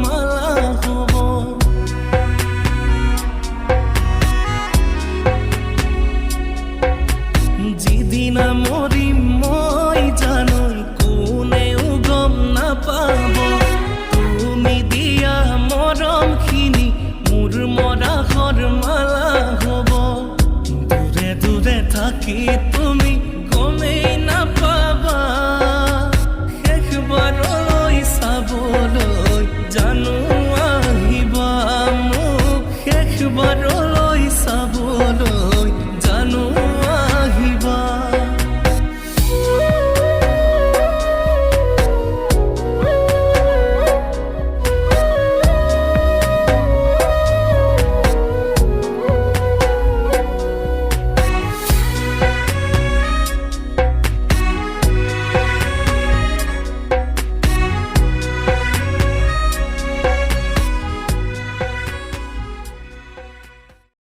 মালা হ'ব যিদিনা মৰিম মই জানো কোনেও গম নাপাব তুমি দিয়া মৰমখিনি মোৰ মৰা মালা হ'ব দূৰে দূৰে থাকি